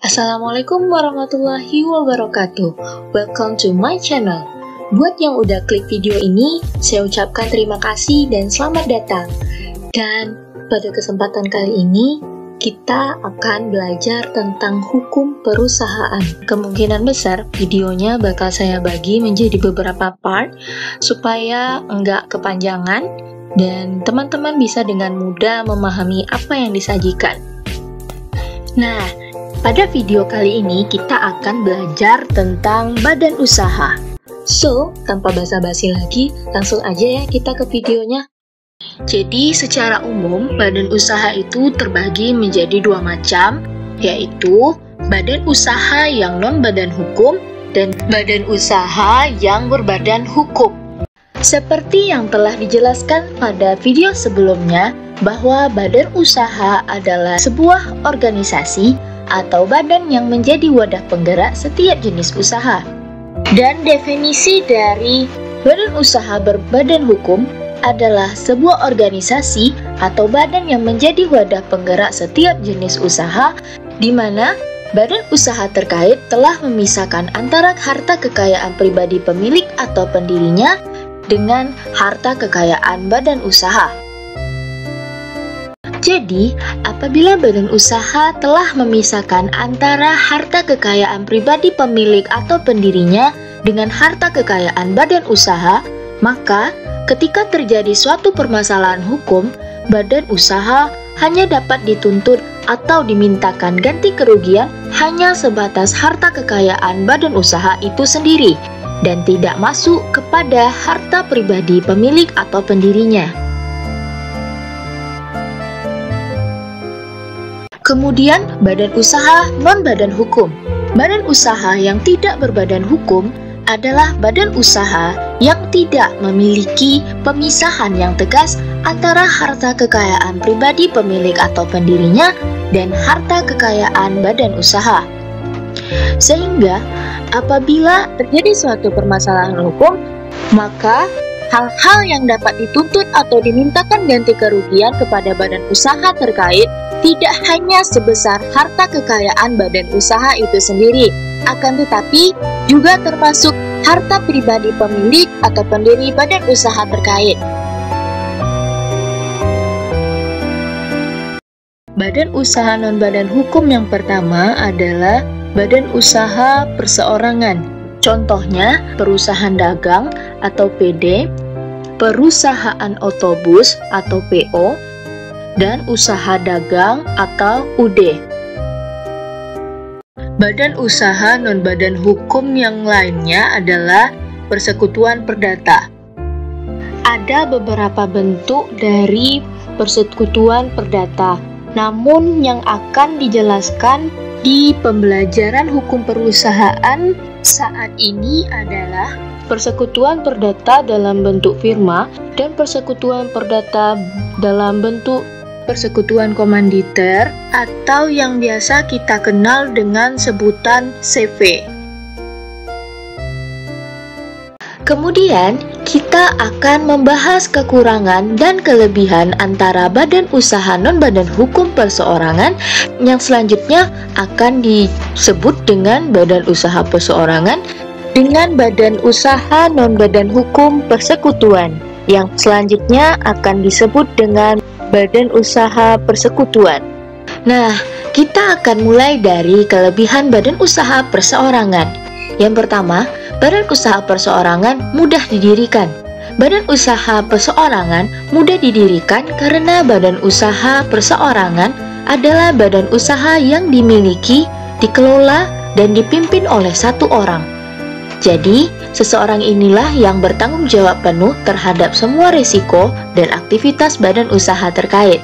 Assalamualaikum warahmatullahi wabarakatuh. Welcome to my channel. Buat yang udah klik video ini, saya ucapkan terima kasih dan selamat datang. Dan pada kesempatan kali ini, kita akan belajar tentang hukum perusahaan. Kemungkinan besar videonya bakal saya bagi menjadi beberapa part supaya enggak kepanjangan dan teman-teman bisa dengan mudah memahami apa yang disajikan. Nah, pada video kali ini kita akan belajar tentang badan usaha. So, tanpa basa-basi lagi, langsung aja ya kita ke videonya. Jadi, secara umum, badan usaha itu terbagi menjadi dua macam, yaitu badan usaha yang non-badan hukum dan badan usaha yang berbadan hukum. Seperti yang telah dijelaskan pada video sebelumnya, bahwa badan usaha adalah sebuah organisasi atau badan yang menjadi wadah penggerak setiap jenis usaha. Dan definisi dari badan usaha berbadan hukum adalah sebuah organisasi atau badan yang menjadi wadah penggerak setiap jenis usaha, di mana badan usaha terkait telah memisahkan antara harta kekayaan pribadi pemilik atau pendirinya dengan harta kekayaan badan usaha. Jadi, apabila badan usaha telah memisahkan antara harta kekayaan pribadi pemilik atau pendirinya dengan harta kekayaan badan usaha, maka ketika terjadi suatu permasalahan hukum, badan usaha hanya dapat dituntut atau dimintakan ganti kerugian hanya sebatas harta kekayaan badan usaha itu sendiri dan tidak masuk kepada harta pribadi pemilik atau pendirinya. Kemudian, badan usaha non-badan hukum. Badan usaha yang tidak berbadan hukum adalah badan usaha yang tidak memiliki pemisahan yang tegas antara harta kekayaan pribadi pemilik atau pendirinya dan harta kekayaan badan usaha. Sehingga, apabila terjadi suatu permasalahan hukum, maka hal-hal yang dapat dituntut atau dimintakan ganti kerugian kepada badan usaha terkait tidak hanya sebesar harta kekayaan badan usaha itu sendiri, akan tetapi juga termasuk harta pribadi pemilik atau pendiri badan usaha terkait. Badan usaha non-badan hukum yang pertama adalah badan usaha perseorangan. Contohnya, perusahaan dagang atau PD, perusahaan otobus atau PO, dan usaha dagang atau UD. Badan usaha non-badan hukum yang lainnya adalah persekutuan perdata. Ada beberapa bentuk dari persekutuan perdata, namun yang akan dijelaskan di pembelajaran hukum perusahaan saat ini adalah persekutuan perdata dalam bentuk firma dan persekutuan perdata dalam bentuk persekutuan komanditer atau yang biasa kita kenal dengan sebutan CV. Kemudian, kita akan membahas kekurangan dan kelebihan antara badan usaha non-badan hukum perseorangan yang selanjutnya akan disebut dengan badan usaha perseorangan dengan badan usaha non-badan hukum persekutuan yang selanjutnya akan disebut dengan badan usaha persekutuan. Nah, kita akan mulai dari kelebihan badan usaha perseorangan. Yang pertama, badan usaha perseorangan mudah didirikan. Badan usaha perseorangan mudah didirikan karena badan usaha perseorangan adalah badan usaha yang dimiliki, dikelola, dan dipimpin oleh satu orang. Jadi, seseorang inilah yang bertanggung jawab penuh terhadap semua risiko dan aktivitas badan usaha terkait.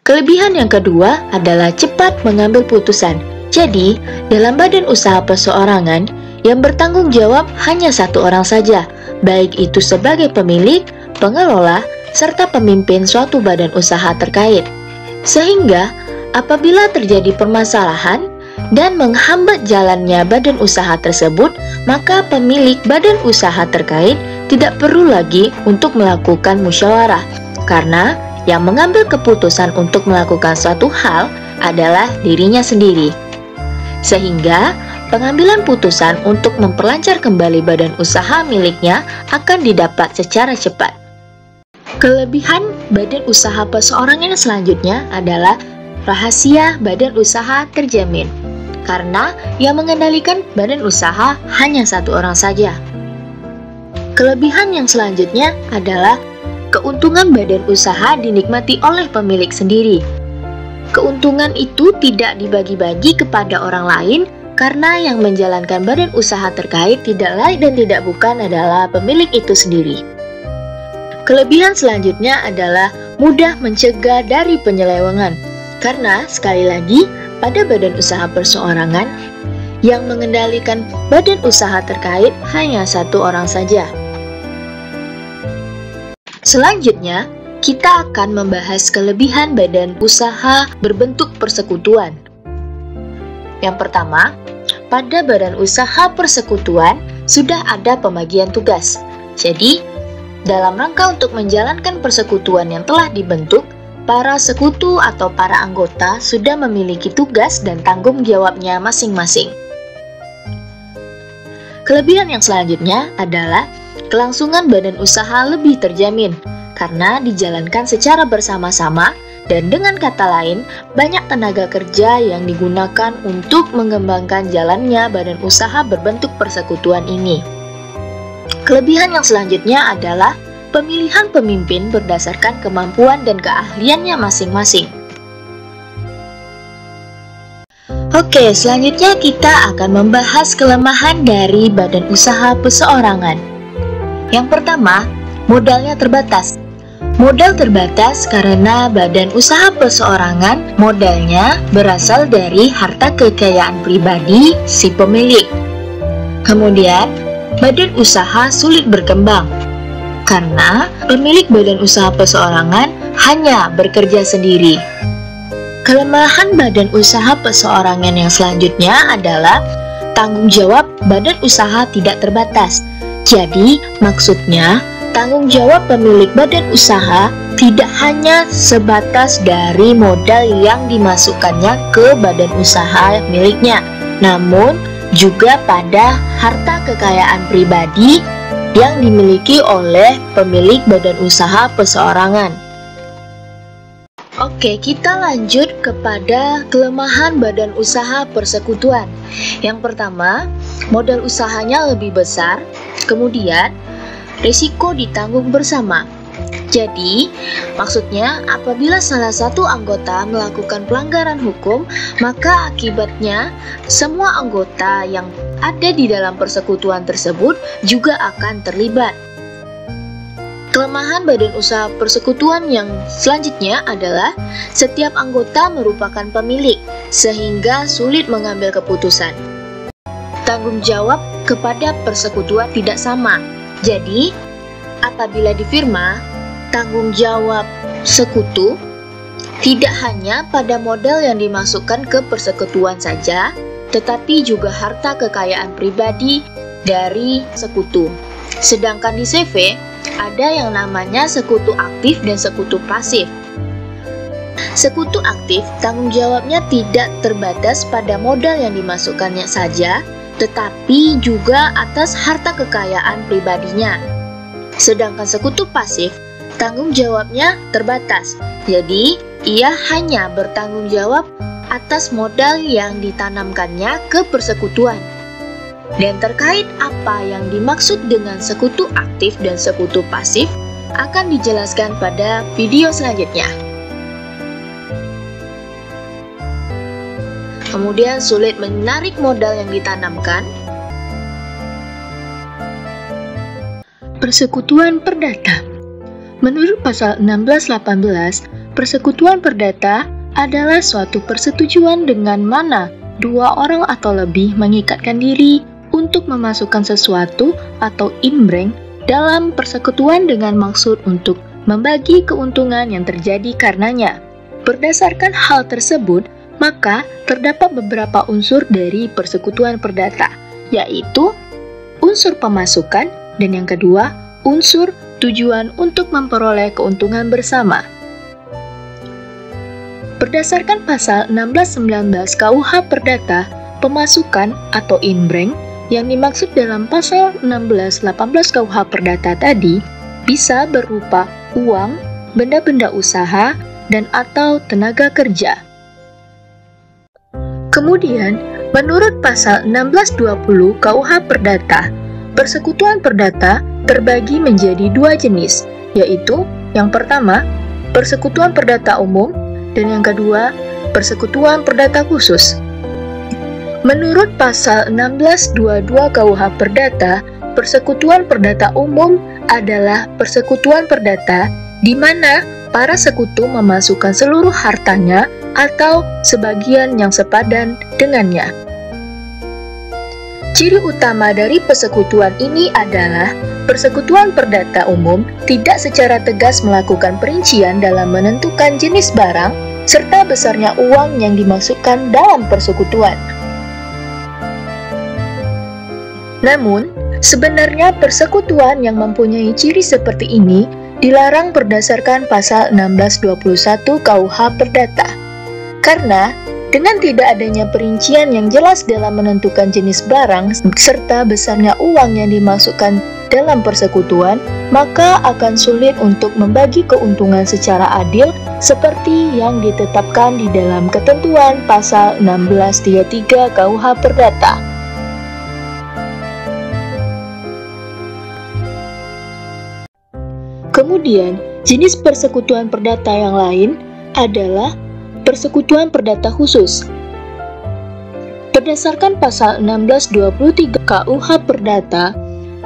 Kelebihan yang kedua adalah cepat mengambil putusan. Jadi, dalam badan usaha perseorangan, yang bertanggung jawab hanya satu orang saja, baik itu sebagai pemilik, pengelola, serta pemimpin suatu badan usaha terkait. Sehingga, apabila terjadi permasalahan dan menghambat jalannya badan usaha tersebut, maka pemilik badan usaha terkait tidak perlu lagi untuk melakukan musyawarah, karena yang mengambil keputusan untuk melakukan suatu hal adalah dirinya sendiri. Sehingga pengambilan putusan untuk memperlancar kembali badan usaha miliknya akan didapat secara cepat. Kelebihan badan usaha perseorangan selanjutnya adalah rahasia badan usaha terjamin, karena yang mengendalikan badan usaha hanya satu orang saja. Kelebihan yang selanjutnya adalah keuntungan badan usaha dinikmati oleh pemilik sendiri. Keuntungan itu tidak dibagi-bagi kepada orang lain karena yang menjalankan badan usaha terkait tidak lain dan tidak bukan adalah pemilik itu sendiri. Kelebihan selanjutnya adalah mudah mencegah dari penyelewengan, karena sekali lagi pada badan usaha perseorangan yang mengendalikan badan usaha terkait hanya satu orang saja. Selanjutnya, kita akan membahas kelebihan badan usaha berbentuk persekutuan. Yang pertama, pada badan usaha persekutuan sudah ada pembagian tugas. Jadi, dalam rangka untuk menjalankan persekutuan yang telah dibentuk, para sekutu atau para anggota sudah memiliki tugas dan tanggung jawabnya masing-masing. Kelebihan yang selanjutnya adalah kelangsungan badan usaha lebih terjamin, karena dijalankan secara bersama-sama dan dengan kata lain, banyak tenaga kerja yang digunakan untuk mengembangkan jalannya badan usaha berbentuk persekutuan ini. Kelebihan yang selanjutnya adalah pemilihan pemimpin berdasarkan kemampuan dan keahliannya masing-masing. Oke, selanjutnya kita akan membahas kelemahan dari badan usaha perseorangan. Yang pertama, modalnya terbatas. Modal terbatas karena badan usaha perseorangan modalnya berasal dari harta kekayaan pribadi si pemilik. Kemudian, badan usaha sulit berkembang karena pemilik badan usaha perseorangan hanya bekerja sendiri. Kelemahan badan usaha perseorangan yang selanjutnya adalah tanggung jawab badan usaha tidak terbatas. Jadi, maksudnya tanggung jawab pemilik badan usaha tidak hanya sebatas dari modal yang dimasukkannya ke badan usaha miliknya, namun juga pada harta kekayaan pribadi yang dimiliki oleh pemilik badan usaha perseorangan. Oke, kita lanjut kepada kelemahan badan usaha persekutuan. Yang pertama, modal usahanya lebih besar, kemudian risiko ditanggung bersama. Jadi, maksudnya apabila salah satu anggota melakukan pelanggaran hukum, maka akibatnya semua anggota yang ada di dalam persekutuan tersebut juga akan terlibat. Kelemahan badan usaha persekutuan yang selanjutnya adalah setiap anggota merupakan pemilik, sehingga sulit mengambil keputusan. Tanggung jawab kepada persekutuan tidak sama. Jadi, apabila di firma, tanggung jawab sekutu tidak hanya pada modal yang dimasukkan ke persekutuan saja, tetapi juga harta kekayaan pribadi dari sekutu. Sedangkan di CV, ada yang namanya sekutu aktif dan sekutu pasif. Sekutu aktif, tanggung jawabnya tidak terbatas pada modal yang dimasukkannya saja, tetapi juga atas harta kekayaan pribadinya. Sedangkan sekutu pasif, tanggung jawabnya terbatas. Jadi, ia hanya bertanggung jawab atas modal yang ditanamkannya ke persekutuan. Dan terkait apa yang dimaksud dengan sekutu aktif dan sekutu pasif akan dijelaskan pada video selanjutnya. Kemudian sulit menarik modal yang ditanamkan. Persekutuan perdata. Menurut pasal 16-18, persekutuan perdata adalah suatu persetujuan dengan mana dua orang atau lebih mengikatkan diri untuk memasukkan sesuatu atau imbreng dalam persekutuan dengan maksud untuk membagi keuntungan yang terjadi karenanya. Berdasarkan hal tersebut, maka terdapat beberapa unsur dari persekutuan perdata, yaitu unsur pemasukan dan yang kedua, unsur tujuan untuk memperoleh keuntungan bersama. Berdasarkan pasal 1619 KUH Perdata, pemasukan atau inbreng yang dimaksud dalam pasal 1618 KUH Perdata tadi bisa berupa uang, benda-benda usaha, dan atau tenaga kerja. Kemudian, menurut pasal 1620 KUH Perdata, persekutuan perdata terbagi menjadi dua jenis, yaitu yang pertama, persekutuan perdata umum, dan yang kedua, persekutuan perdata khusus. Menurut pasal 1622 KUH Perdata, persekutuan perdata umum adalah persekutuan perdata di mana para sekutu memasukkan seluruh hartanya atau sebagian yang sepadan dengannya. Ciri utama dari persekutuan ini adalah persekutuan perdata umum tidak secara tegas melakukan perincian dalam menentukan jenis barang serta besarnya uang yang dimasukkan dalam persekutuan. Namun, sebenarnya persekutuan yang mempunyai ciri seperti ini dilarang berdasarkan pasal 1621 KUH Perdata. Karena dengan tidak adanya perincian yang jelas dalam menentukan jenis barang serta besarnya uang yang dimasukkan dalam persekutuan, maka akan sulit untuk membagi keuntungan secara adil seperti yang ditetapkan di dalam ketentuan pasal 1633 KUH Perdata. Kemudian, jenis persekutuan perdata yang lain adalah persekutuan perdata khusus. Berdasarkan pasal 1623 KUH Perdata,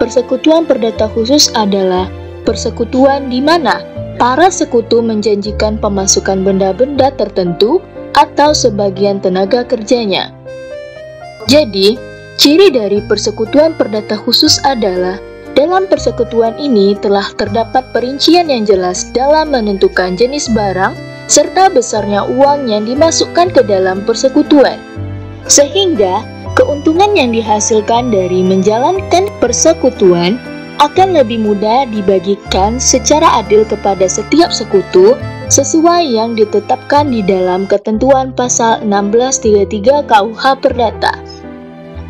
persekutuan perdata khusus adalah persekutuan di mana para sekutu menjanjikan pemasukan benda-benda tertentu atau sebagian tenaga kerjanya. Jadi, ciri dari persekutuan perdata khusus adalah dalam persekutuan ini telah terdapat perincian yang jelas dalam menentukan jenis barang serta besarnya uang yang dimasukkan ke dalam persekutuan. Sehingga, keuntungan yang dihasilkan dari menjalankan persekutuan akan lebih mudah dibagikan secara adil kepada setiap sekutu sesuai yang ditetapkan di dalam ketentuan pasal 1633 KUH Perdata.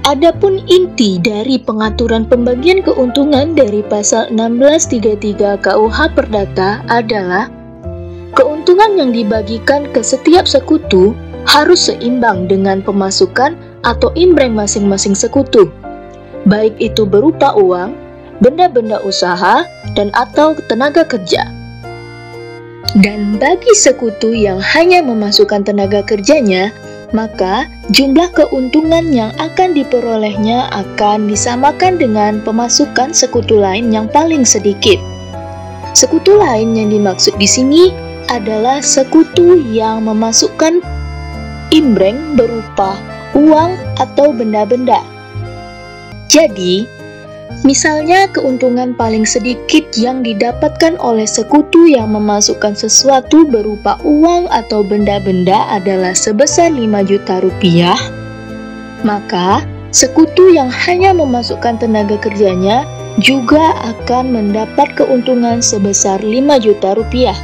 Adapun inti dari pengaturan pembagian keuntungan dari pasal 1633 KUH Perdata adalah keuntungan yang dibagikan ke setiap sekutu harus seimbang dengan pemasukan atau inbreng masing-masing sekutu, baik itu berupa uang, benda-benda usaha, dan atau tenaga kerja. Dan bagi sekutu yang hanya memasukkan tenaga kerjanya, maka jumlah keuntungan yang akan diperolehnya akan disamakan dengan pemasukan sekutu lain yang paling sedikit. Sekutu lain yang dimaksud di sini adalah sekutu yang memasukkan inbreng berupa uang atau benda-benda. Jadi, misalnya keuntungan paling sedikit yang didapatkan oleh sekutu yang memasukkan sesuatu berupa uang atau benda-benda adalah sebesar 5 juta rupiah, maka sekutu yang hanya memasukkan tenaga kerjanya juga akan mendapat keuntungan sebesar 5 juta rupiah.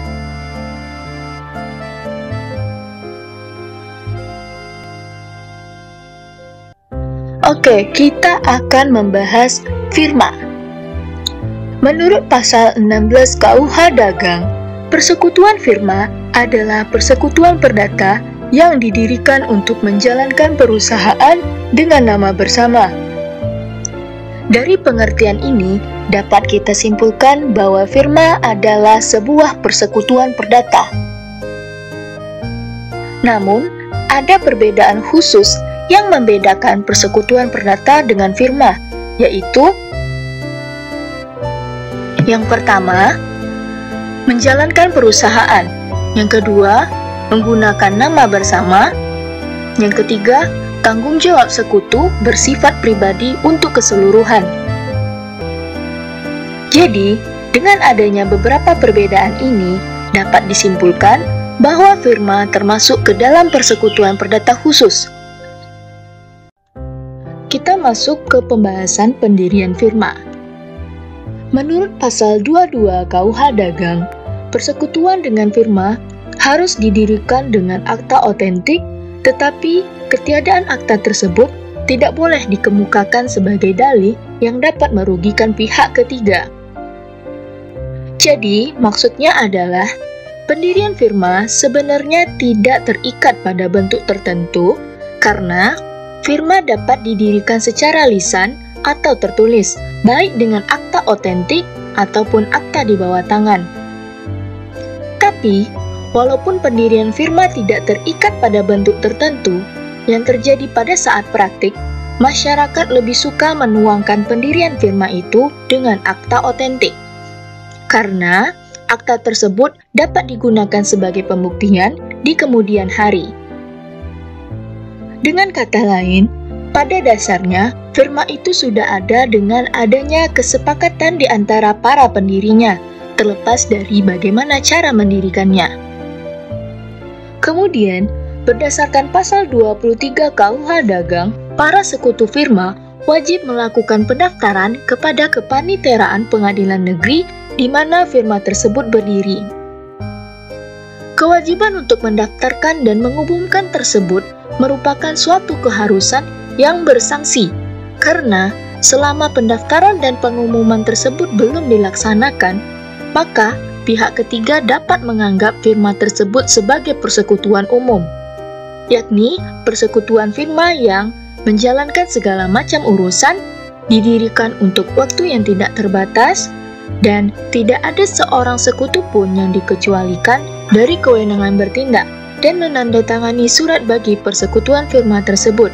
Oke, kita akan membahas firma. Menurut pasal 16 KUH Dagang, persekutuan firma adalah persekutuan perdata yang didirikan untuk menjalankan perusahaan dengan nama bersama. Dari pengertian ini, dapat kita simpulkan bahwa firma adalah sebuah persekutuan perdata. Namun, ada perbedaan khusus yang membedakan persekutuan perdata dengan firma, yaitu yang pertama, menjalankan perusahaan. Yang kedua, menggunakan nama bersama. Yang ketiga, tanggung jawab sekutu bersifat pribadi untuk keseluruhan. Jadi, dengan adanya beberapa perbedaan ini, dapat disimpulkan bahwa firma termasuk ke dalam persekutuan perdata khusus. Kita masuk ke pembahasan pendirian firma. Menurut pasal 22 KUH Dagang, persekutuan dengan firma harus didirikan dengan akta otentik, tetapi ketiadaan akta tersebut tidak boleh dikemukakan sebagai dalih yang dapat merugikan pihak ketiga. Jadi, maksudnya adalah pendirian firma sebenarnya tidak terikat pada bentuk tertentu karena firma dapat didirikan secara lisan atau tertulis, baik dengan akta otentik ataupun akta di bawah tangan. Tapi, walaupun pendirian firma tidak terikat pada bentuk tertentu, yang terjadi pada saat praktik, masyarakat lebih suka menuangkan pendirian firma itu dengan akta otentik. Karena akta tersebut dapat digunakan sebagai pembuktian di kemudian hari. Dengan kata lain, pada dasarnya, firma itu sudah ada dengan adanya kesepakatan di antara para pendirinya, terlepas dari bagaimana cara mendirikannya. Kemudian, berdasarkan pasal 23 KUH Dagang, para sekutu firma wajib melakukan pendaftaran kepada Kepaniteraan Pengadilan Negeri di mana firma tersebut berdiri. Kewajiban untuk mendaftarkan dan mengumumkan tersebut merupakan suatu keharusan yang bersanksi, karena selama pendaftaran dan pengumuman tersebut belum dilaksanakan, maka pihak ketiga dapat menganggap firma tersebut sebagai persekutuan umum, yakni persekutuan firma yang menjalankan segala macam urusan, didirikan untuk waktu yang tidak terbatas, dan tidak ada seorang sekutu pun yang dikecualikan dari kewenangan bertindak dan menandatangani surat bagi persekutuan firma tersebut.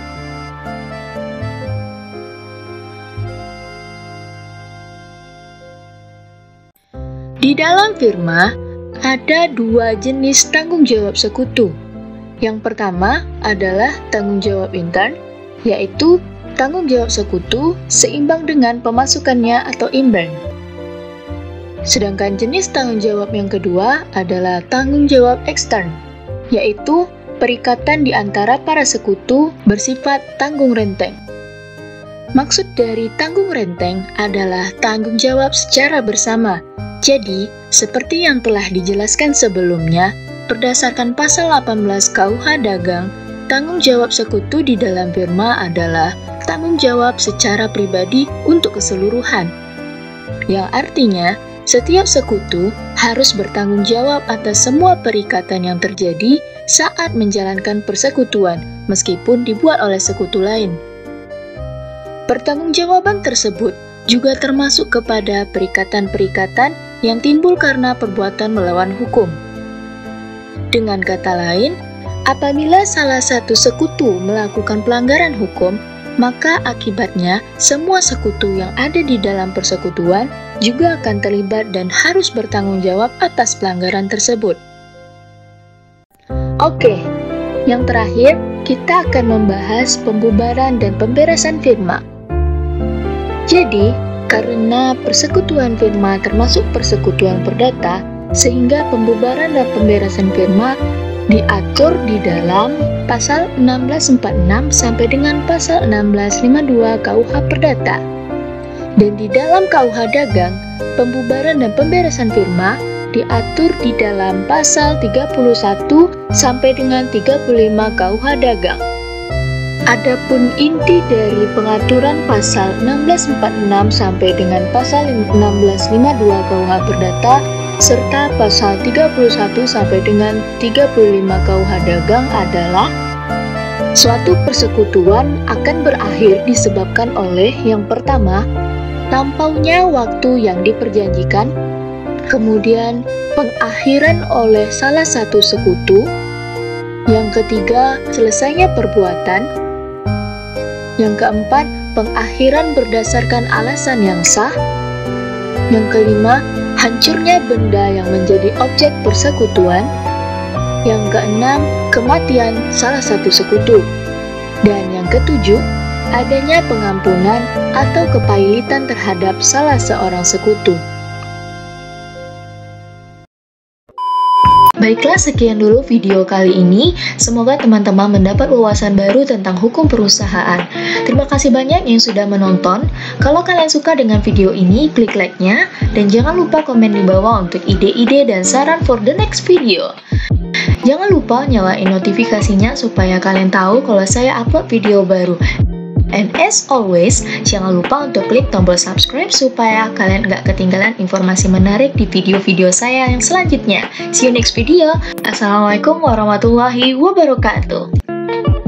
Di dalam firma, ada dua jenis tanggung jawab sekutu. Yang pertama adalah tanggung jawab intern, yaitu tanggung jawab sekutu seimbang dengan pemasukannya atau inburn. Sedangkan jenis tanggung jawab yang kedua adalah tanggung jawab ekstern, yaitu perikatan di antara para sekutu bersifat tanggung renteng. Maksud dari tanggung renteng adalah tanggung jawab secara bersama. Jadi, seperti yang telah dijelaskan sebelumnya, berdasarkan pasal 18 KUH Dagang, tanggung jawab sekutu di dalam firma adalah tanggung jawab secara pribadi untuk keseluruhan. Yang artinya, setiap sekutu harus bertanggung jawab atas semua perikatan yang terjadi saat menjalankan persekutuan, meskipun dibuat oleh sekutu lain. Pertanggungjawaban tersebut juga termasuk kepada perikatan-perikatan yang timbul karena perbuatan melawan hukum. Dengan kata lain, apabila salah satu sekutu melakukan pelanggaran hukum, maka akibatnya semua sekutu yang ada di dalam persekutuan juga akan terlibat dan harus bertanggung jawab atas pelanggaran tersebut. Oke, yang terakhir kita akan membahas pembubaran dan pemberesan firma. Jadi, karena persekutuan firma termasuk persekutuan perdata, sehingga pembubaran dan pemberesan firma diatur di dalam pasal 1646 sampai dengan pasal 1652 KUH Perdata. Dan di dalam KUH Dagang, pembubaran dan pemberesan firma diatur di dalam pasal 31 sampai dengan 35 KUH Dagang. Adapun inti dari pengaturan pasal 1646 sampai dengan pasal 1652 KUH Perdata serta pasal 31 sampai dengan 35 KUH Dagang adalah suatu persekutuan akan berakhir disebabkan oleh yang pertama, lampaunya waktu yang diperjanjikan, kemudian pengakhiran oleh salah satu sekutu, yang ketiga, selesainya perbuatan, yang keempat, pengakhiran berdasarkan alasan yang sah, yang kelima, hancurnya benda yang menjadi objek persekutuan, yang keenam, kematian salah satu sekutu, dan yang ketujuh, adanya pengampunan atau kepailitan terhadap salah seorang sekutu. Baiklah, sekian dulu video kali ini. Semoga teman-teman mendapat wawasan baru tentang hukum perusahaan. Terima kasih banyak yang sudah menonton. Kalau kalian suka dengan video ini, klik like-nya. Dan jangan lupa komen di bawah untuk ide-ide dan saran for the next video. Jangan lupa nyalain notifikasinya supaya kalian tahu kalau saya upload video baru. And as always, jangan lupa untuk klik tombol subscribe supaya kalian nggak ketinggalan informasi menarik di video-video saya yang selanjutnya. See you next video. Assalamualaikum warahmatullahi wabarakatuh.